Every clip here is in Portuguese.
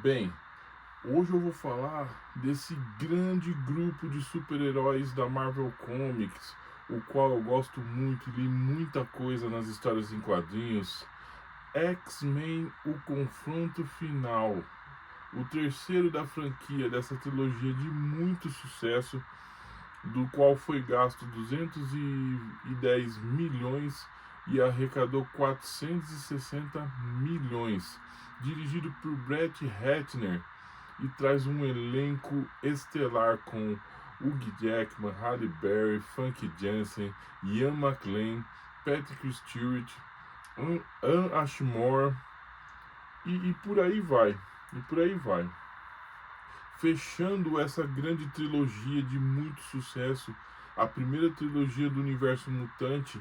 Bem, hoje eu vou falar desse grande grupo de super-heróis da Marvel Comics, o qual eu gosto muito, li muita coisa nas histórias em quadrinhos. X-Men: O Confronto Final, o terceiro da franquia dessa trilogia de muito sucesso, do qual foi gasto 210 milhões e arrecadou 460 milhões, dirigido por Brett Ratner, e traz um elenco estelar com Hugh Jackman, Halle Berry, Funky Jansen, Ian McKellen, Patrick Stewart, Anne Ashmore e por aí vai. E por aí vai. Fechando essa grande trilogia de muito sucesso, a primeira trilogia do universo mutante,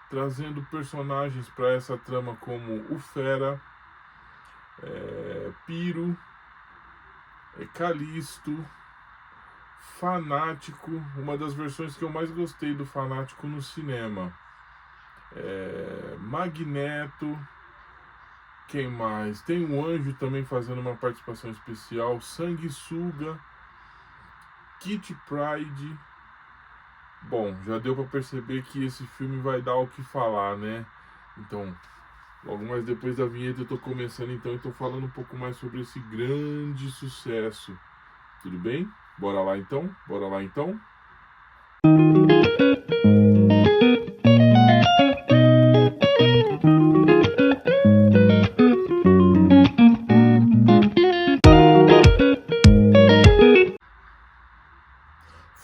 trazendo personagens para essa trama como o Fera, Piro, Calisto, Fanático, uma das versões que eu mais gostei do Fanático no cinema, Magneto, quem mais? Tem um Anjo também fazendo uma participação especial, Sanguessuga, Kitty Pryde. Bom, já deu para perceber que esse filme vai dar o que falar, né? Então, logo mais depois da vinheta eu tô começando então e tô falando um pouco mais sobre esse grande sucesso. Tudo bem? Bora lá então? Bora lá então?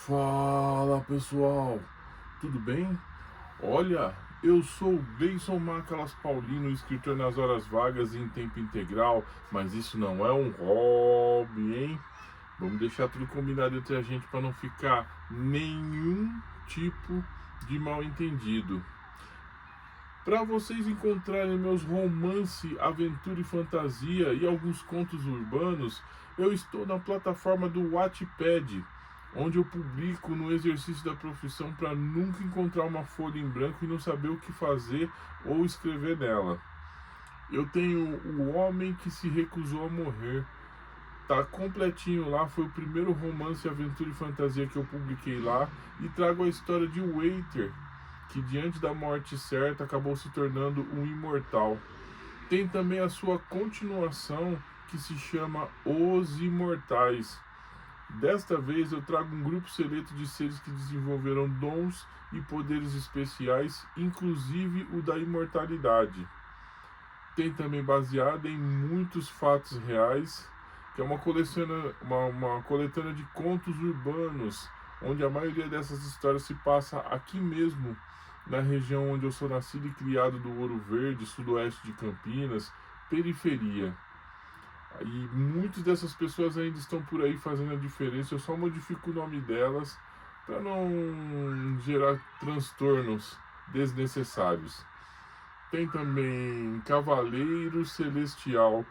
Fala pessoal, tudo bem? Olha, eu sou o Gleison Macalas Paulino, escritor nas horas vagas e em tempo integral, mas isso não é um hobby, hein? Vamos deixar tudo combinado entre a gente para não ficar nenhum tipo de mal entendido. Para vocês encontrarem meus romance, aventura e fantasia e alguns contos urbanos, eu estou na plataforma do Wattpad, onde eu publico no exercício da profissão para nunca encontrar uma folha em branco e não saber o que fazer ou escrever nela. Eu tenho O Homem que se Recusou a Morrer. Tá completinho lá, foi o primeiro romance, aventura e fantasia que eu publiquei lá, e trago a história de Waiter, que diante da morte certa acabou se tornando um imortal. Tem também a sua continuação, que se chama Os Imortais. Desta vez eu trago um grupo seleto de seres que desenvolveram dons e poderes especiais, inclusive o da imortalidade. Tem também baseada em muitos fatos reais, que é uma coletânea de contos urbanos, onde a maioria dessas histórias se passa aqui mesmo, na região onde eu sou nascido e criado, do Ouro Verde, sudoeste de Campinas, periferia. E muitas dessas pessoas ainda estão por aí fazendo a diferença, eu só modifico o nome delas para não gerar transtornos desnecessários. Tem também Cavaleiro Celestial.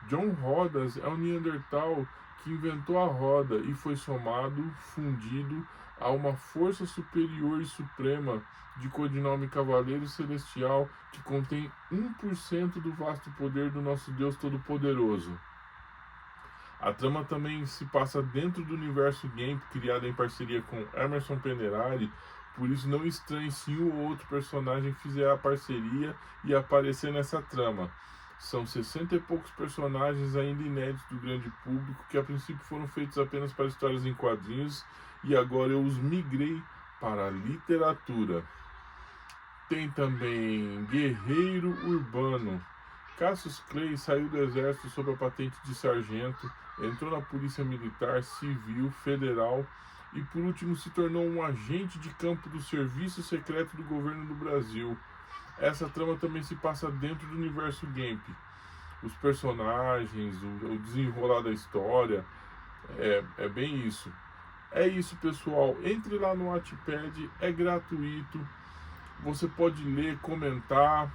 John Rodas é um Neandertal que inventou a roda e foi fundido a uma força superior e suprema de codinome Cavaleiro Celestial, que contém 1% do vasto poder do nosso Deus Todo-Poderoso. A trama também se passa dentro do universo Game, criado em parceria com Emerson Penerari. Por isso não estranhe se um ou outro personagem fizer a parceria e aparecer nessa trama. São 60 e poucos personagens ainda inéditos do grande público, que a princípio foram feitos apenas para histórias em quadrinhos, e agora eu os migrei para a literatura. Tem também Guerreiro Urbano. Cassius Clay saiu do exército sob a patente de sargento, entrou na polícia militar, civil, federal e por último se tornou um agente de campo do Serviço Secreto do Governo do Brasil. Essa trama também se passa dentro do universo Gamp. Os personagens, o desenrolar da história, é bem isso. É isso, pessoal. Entre lá no Wattpad, é gratuito. Você pode ler, comentar.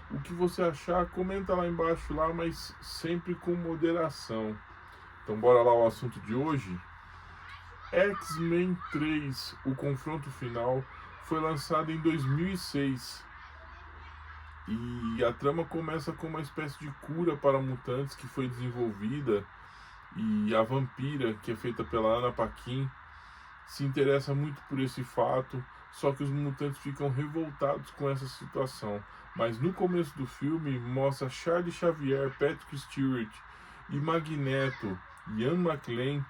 O que você achar, comenta lá embaixo lá, mas sempre com moderação. Então bora lá, o assunto de hoje. X-Men 3, o confronto final, foi lançado em 2006. E a trama começa com uma espécie de cura para mutantes que foi desenvolvida, e a vampira, que é feita pela Anna Paquin, se interessa muito por esse fato, só que os mutantes ficam revoltados com essa situação. Mas no começo do filme mostra Charles Xavier, Patrick Stewart e Magneto, Ian McKellen,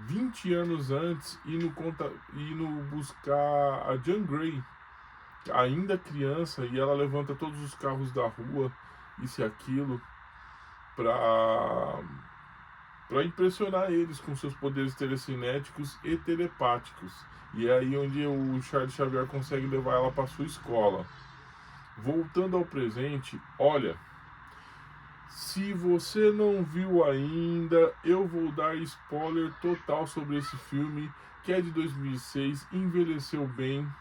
20 anos antes, indo buscar a Jean Grey, ainda criança, e ela levanta todos os carros da rua, isso e aquilo, para impressionar eles com seus poderes telecinéticos e telepáticos. E é aí onde o Charles Xavier consegue levar ela para sua escola. Voltando ao presente, olha, se você não viu ainda, eu vou dar spoiler total sobre esse filme, que é de 2006, envelheceu bem,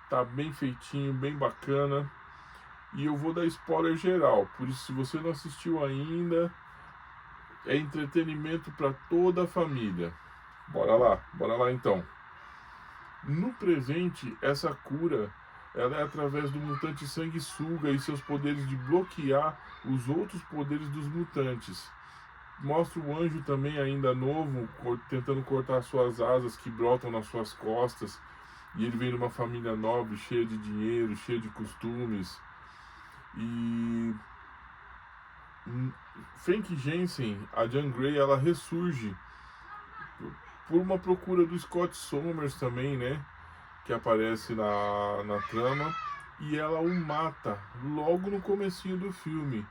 tá bem feitinho, bem bacana. E eu vou dar spoiler geral, por isso se você não assistiu ainda, é entretenimento para toda a família. Bora lá então. No presente, essa cura ela é através do mutante sanguessuga e seus poderes de bloquear os outros poderes dos mutantes. Mostra o anjo também ainda novo, tentando cortar suas asas que brotam nas suas costas. E ele vem de uma família nobre, cheia de dinheiro, cheia de costumes. E Frank Jensen, a Jean Grey, ela ressurge por uma procura do Scott Summers também, né? Que aparece na trama. E ela o mata logo no comecinho do filme.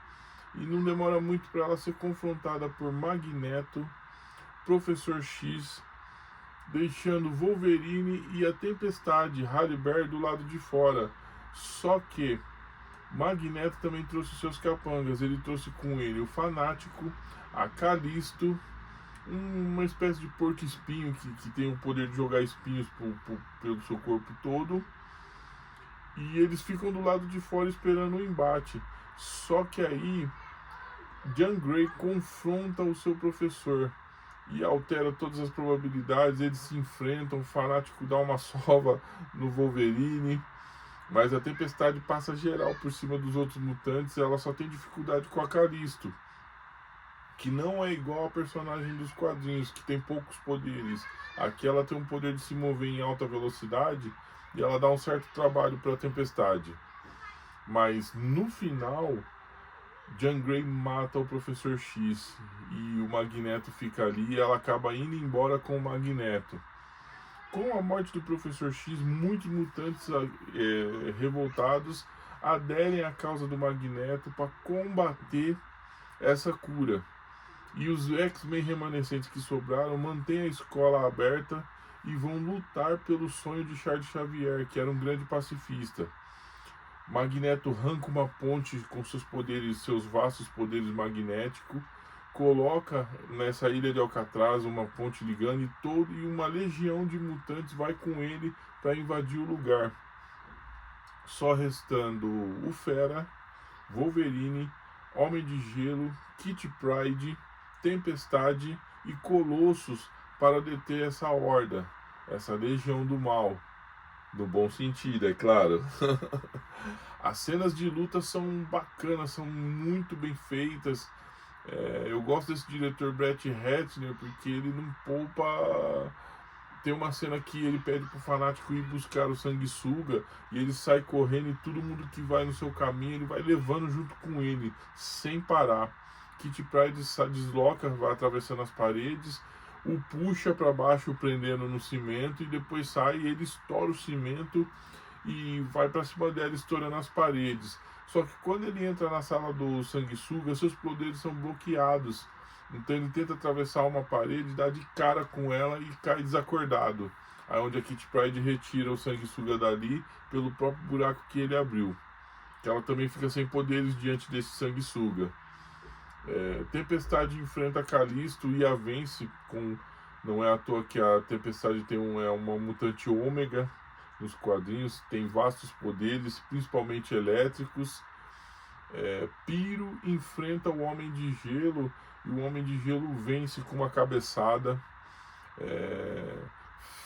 E não demora muito para ela ser confrontada por Magneto, Professor X, deixando Wolverine e a Tempestade, Halle Berry, do lado de fora. Só que Magneto também trouxe seus capangas. Ele trouxe com ele o Fanático, a Calisto, uma espécie de porco-espinho que tem o poder de jogar espinhos pelo seu corpo todo. E eles ficam do lado de fora esperando o embate. Só que aí Jean Grey confronta o seu professor e altera todas as probabilidades. Eles se enfrentam, o Fanático dá uma sova no Wolverine, mas a Tempestade passa geral por cima dos outros mutantes. Ela só tem dificuldade com a Calisto, que não é igual a personagem dos quadrinhos, que tem poucos poderes. Aqui ela tem um poder de se mover em alta velocidade e ela dá um certo trabalho para a Tempestade. Mas no final, Jean Grey mata o Professor X e o Magneto fica ali e ela acaba indo embora com o Magneto. Com a morte do Professor X, muitos mutantes revoltados aderem à causa do Magneto para combater essa cura. E os X-Men remanescentes que sobraram mantêm a escola aberta e vão lutar pelo sonho de Charles Xavier, que era um grande pacifista. Magneto arranca uma ponte com seus poderes, seus vastos poderes magnéticos, coloca nessa ilha de Alcatraz uma ponte ligando e uma legião de mutantes vai com ele para invadir o lugar. Só restando o Fera, Wolverine, Homem de Gelo, Kitty Pryde, Tempestade e Colossus para deter essa horda, essa legião do mal. No bom sentido, é claro. As cenas de luta são bacanas, são muito bem feitas. Eu gosto desse diretor Brett Ratner porque ele não poupa. Tem uma cena que ele pede pro Fanático ir buscar o sanguessuga e ele sai correndo e todo mundo que vai no seu caminho ele vai levando junto com ele, sem parar. Kitty Pryde desloca, vai atravessando as paredes, o puxa para baixo prendendo no cimento e depois sai e ele estoura o cimento e vai para cima dela estourando as paredes. Só que quando ele entra na sala do sanguessuga, seus poderes são bloqueados. Então ele tenta atravessar uma parede, dá de cara com ela e cai desacordado. Aí onde a Kitty Pryde retira o sanguessuga dali pelo próprio buraco que ele abriu. Que ela também fica sem poderes diante desse sanguessuga. Tempestade enfrenta a Calisto e a vence com... Não é à toa que a Tempestade tem uma mutante ômega nos quadrinhos, tem vastos poderes, principalmente elétricos. Pyro enfrenta o Homem de Gelo e o Homem de Gelo vence com uma cabeçada.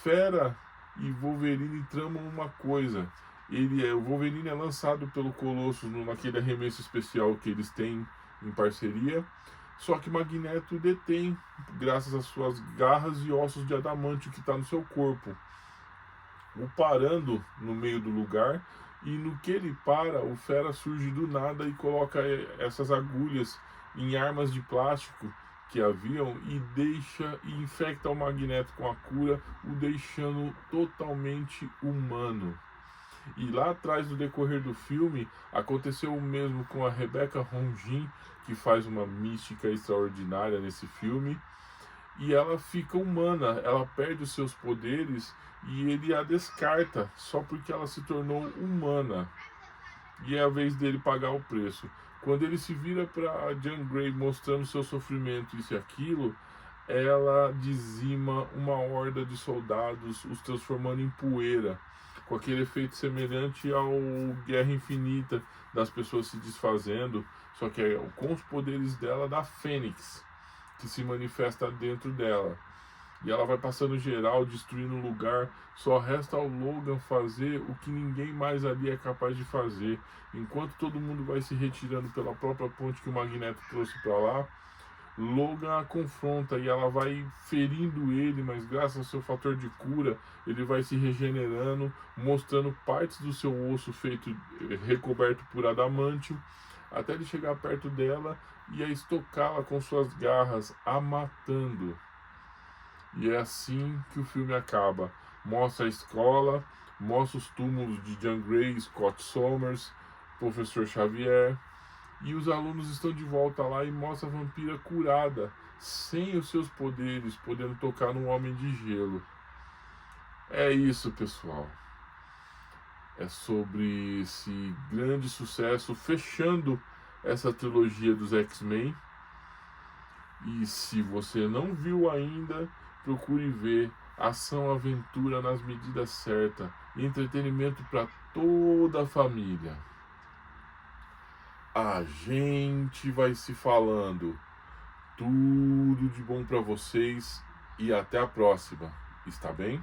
Fera e Wolverine tramam uma coisa. O Wolverine é lançado pelo Colossus naquele arremesso especial que eles têm em parceria. Só que Magneto detém, graças às suas garras e ossos de adamantio que está no seu corpo, o parando no meio do lugar. E no que ele para, o Fera surge do nada e coloca essas agulhas em armas de plástico que haviam e infecta o Magneto com a cura, o deixando totalmente humano. E lá atrás, no decorrer do filme, aconteceu o mesmo com a Rebecca Romijn, que faz uma mística extraordinária nesse filme, e ela fica humana, ela perde os seus poderes e ele a descarta só porque ela se tornou humana. E é a vez dele pagar o preço. Quando ele se vira para Jean Grey mostrando seu sofrimento, isso e aquilo, ela dizima uma horda de soldados, os transformando em poeira, com aquele efeito semelhante ao Guerra Infinita, das pessoas se desfazendo, só que é com os poderes dela da Fênix, que se manifesta dentro dela. E ela vai passando geral, destruindo o lugar. Só resta ao Logan fazer o que ninguém mais ali é capaz de fazer. Enquanto todo mundo vai se retirando pela própria ponte que o Magneto trouxe para lá, Logan a confronta e ela vai ferindo ele, mas graças ao seu fator de cura, ele vai se regenerando, mostrando partes do seu osso feito recoberto por adamantio, até ele chegar perto dela e a estocá-la com suas garras, a matando. E é assim que o filme acaba. Mostra a escola, mostra os túmulos de Jean Grey, Scott Summers, Professor Xavier, e os alunos estão de volta lá e mostra a vampira curada, sem os seus poderes, podendo tocar num homem de gelo. É isso, pessoal. É sobre esse grande sucesso, fechando essa trilogia dos X-Men. E se você não viu ainda, procure ver. Ação, aventura nas medidas certas, entretenimento para toda a família. A gente vai se falando. Tudo de bom para vocês e até a próxima. Está bem?